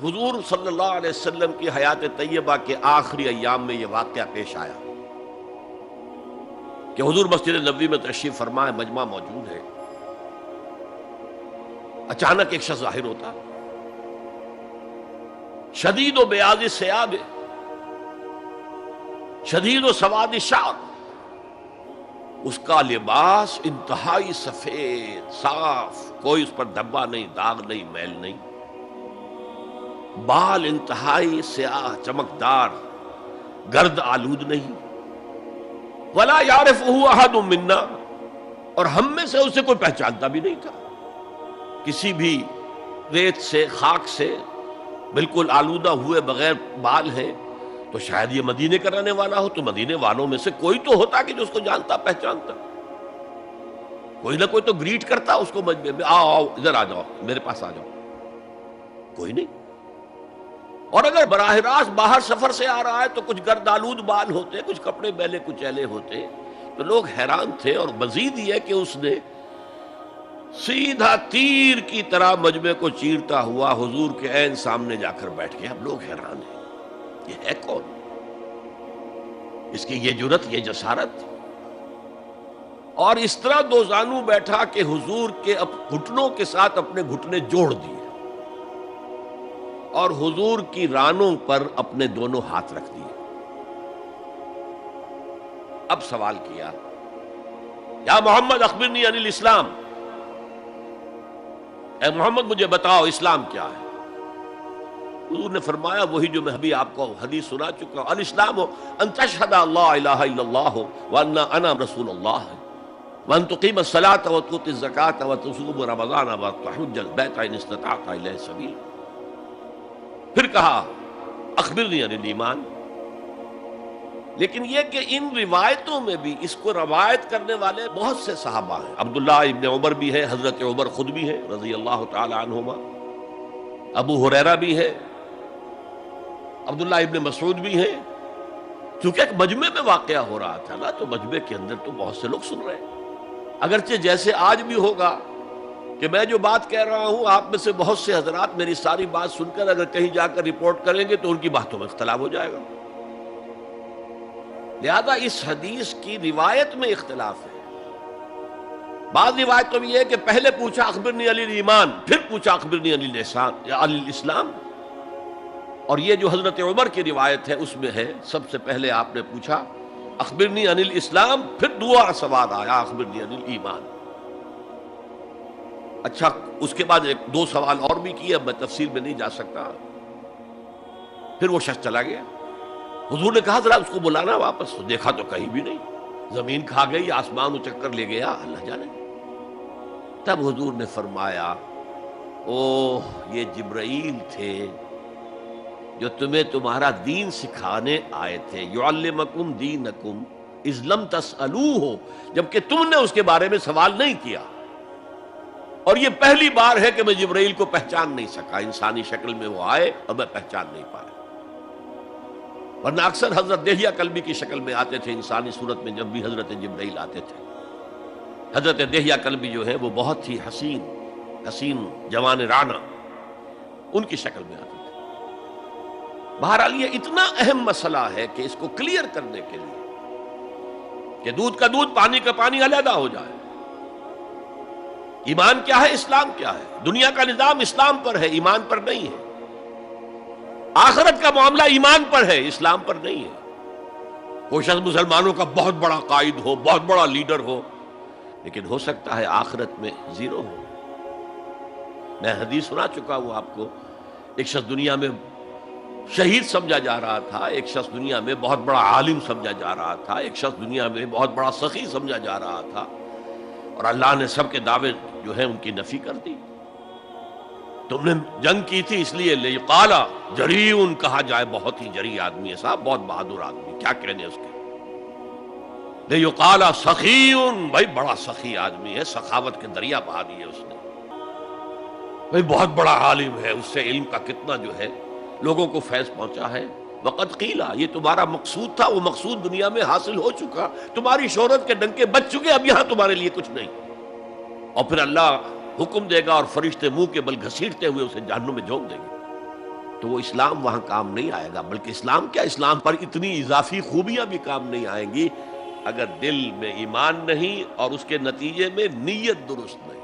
حضور صلی اللہ علیہ وسلم کی حیات طیبہ کے آخری ایام میں یہ واقعہ پیش آیا کہ حضور مسجد نبوی میں تشریف فرما ہے، مجمع موجود ہے، اچانک ایک شخص ظاہر ہوتا، شدید و بیاض ثیاب، شدید و سواد شعر، اس کا لباس انتہائی سفید صاف، کوئی اس پر دھبا نہیں، داغ نہیں، میل نہیں، بال انتہائی سیاہ چمکدار، گرد آلود نہیں، ولا یعرفہ احد منا، اور ہم میں سے اسے کوئی پہچانتا بھی نہیں تھا، کسی بھی ریت سے خاک سے بالکل آلودہ ہوئے بغیر بال ہیں، تو شاید یہ مدینے کا رہنے والا ہو، تو مدینے والوں میں سے کوئی تو ہوتا کہ جو اس کو جانتا پہچانتا، کوئی نہ کوئی تو گریٹ کرتا اس کو مجمع میں، آؤ آؤ ادھر آ جاؤ، میرے پاس آ جاؤ، کوئی نہیں۔ اور اگر براہ راست باہر سفر سے آ رہا ہے تو کچھ گرد آلود بال ہوتے، کچھ کپڑے میلے کچیلے ہوتے، تو لوگ حیران تھے۔ اور مزید یہ کہ اس نے سیدھا تیر کی طرح مجمع کو چیرتا ہوا حضور کے عین سامنے جا کر بیٹھ گیا۔ اب لوگ حیران ہیں، یہ ہے کون؟ اس کی یہ جرت، یہ جسارت، اور اس طرح دو زانو بیٹھا کہ حضور کے گھٹنوں کے ساتھ اپنے گھٹنے جوڑ دیے اور حضور کی رانوں پر اپنے دونوں ہاتھ رکھ دیے۔ اب سوال کیا، یا محمد اخبرنی عن الاسلام، اے محمد مجھے بتاؤ اسلام کیا ہے؟ حضور نے فرمایا وہی جو میں ابھی آپ کو حدیث سنا چکا ہوں، الاسلام ان تشہد اللہ الہ الا اللہ وان انا رسول اللہ وان تقیم الصلاۃ وتؤتی الزکاۃ وتصوم رمضان وتحج البیت ان استطعت الیہ سبیلا۔ پھر کہا اخبرنی عن الایمان۔ لیکن یہ کہ ان روایتوں میں بھی اس کو روایت کرنے والے بہت سے صحابہ ہیں، عبداللہ ابن عمر بھی ہے، حضرت عمر خود بھی ہے رضی اللہ تعالی عنہما، ابو ہریرہ بھی ہے، عبداللہ ابن مسعود بھی ہیں، چونکہ ایک مجمع میں واقعہ ہو رہا تھا نا، تو مجمع کے اندر تو بہت سے لوگ سن رہے ہیں۔ اگرچہ جیسے آج بھی ہوگا کہ میں جو بات کہہ رہا ہوں، آپ میں سے بہت سے حضرات میری ساری بات سن کر اگر کہیں جا کر رپورٹ کریں گے تو ان کی باتوں میں اختلاف ہو جائے گا، لہذا اس حدیث کی روایت میں اختلاف ہے۔ بعض روایتوں میں یہ ہے کہ پہلے پوچھا اخبرنی عن الایمان، پھر پوچھا اخبرنی عن الاسلام، اور یہ جو حضرت عمر کی روایت ہے اس میں ہے سب سے پہلے آپ نے پوچھا اخبرنی عن الاسلام، پھر دوسرا سوال آیا اخبرنی عن الایمان۔ اچھا، اس کے بعد ایک دو سوال اور بھی کیے، اب میں تفصیل میں نہیں جا سکتا۔ پھر وہ شخص چلا گیا، حضور نے کہا ذرا اس کو بلانا واپس، دیکھا تو کہیں بھی نہیں، زمین کھا گئی، آسمان اچک کر لے گیا، اللہ جانے۔ تب حضور نے فرمایا اوہ یہ جبرائیل تھے جو تمہیں تمہارا دین سکھانے آئے تھے، یعلمکم دینکم اذ لم تسألوہ، جبکہ تم نے اس کے بارے میں سوال نہیں کیا۔ اور یہ پہلی بار ہے کہ میں جبرائیل کو پہچان نہیں سکا، انسانی شکل میں وہ آئے اور میں پہچان نہیں پایا، ورنہ اکثر حضرت دہیہ کلبی کی شکل میں آتے تھے، انسانی صورت میں جب بھی حضرت جبرائیل آتے تھے۔ حضرت دہیہ کلبی جو ہے وہ بہت ہی حسین جوان رانا، ان کی شکل میں آتے تھے۔ بہرحال یہ اتنا اہم مسئلہ ہے کہ اس کو کلیئر کرنے کے لیے کہ دودھ کا دودھ پانی کا پانی علیحدہ ہو جائے، ایمان کیا ہے، اسلام کیا ہے، دنیا کا نظام اسلام پر ہے، ایمان پر نہیں ہے، آخرت کا معاملہ ایمان پر ہے، اسلام پر نہیں ہے۔ کوئی شخص مسلمانوں کا بہت بڑا قائد ہو، بہت بڑا لیڈر ہو، لیکن ہو سکتا ہے آخرت میں زیرو ہو۔ میں حدیث سنا چکا ہوں آپ کو، ایک شخص دنیا میں شہید سمجھا جا رہا تھا، ایک شخص دنیا میں بہت بڑا عالم سمجھا جا رہا تھا، ایک شخص دنیا میں بہت بڑا سخی سمجھا جا رہا تھا، اور اللہ نے سب کے دعوے جو ہیں ان کی نفی کر دی۔ تم نے جنگ کی تھی اس لیے لیقال جریء کہا جائے، بہت ہی جری آدمی ہے صاحب، بہت بہادر آدمی، کیا کہنے اس کے۔ لیقال سخی، بھائی بڑا سخی آدمی ہے، سخاوت کے دریا بہا دیے اس نے، بھائی بہت بڑا عالم ہے، اس سے علم کا کتنا جو ہے لوگوں کو فیض پہنچا ہے۔ وقت قیلا، یہ تمہارا مقصود تھا، وہ مقصود دنیا میں حاصل ہو چکا، تمہاری شہرت کے ڈنکے بج چکے، اب یہاں تمہارے لیے کچھ نہیں۔ اور پھر اللہ حکم دے گا اور فرشتے منہ کے بل گھسیٹتے ہوئے اسے جہنم میں جھونک دیں گے۔ تو وہ اسلام وہاں کام نہیں آئے گا، بلکہ اسلام کیا، اسلام پر اتنی اضافی خوبیاں بھی کام نہیں آئیں گی اگر دل میں ایمان نہیں اور اس کے نتیجے میں نیت درست نہیں۔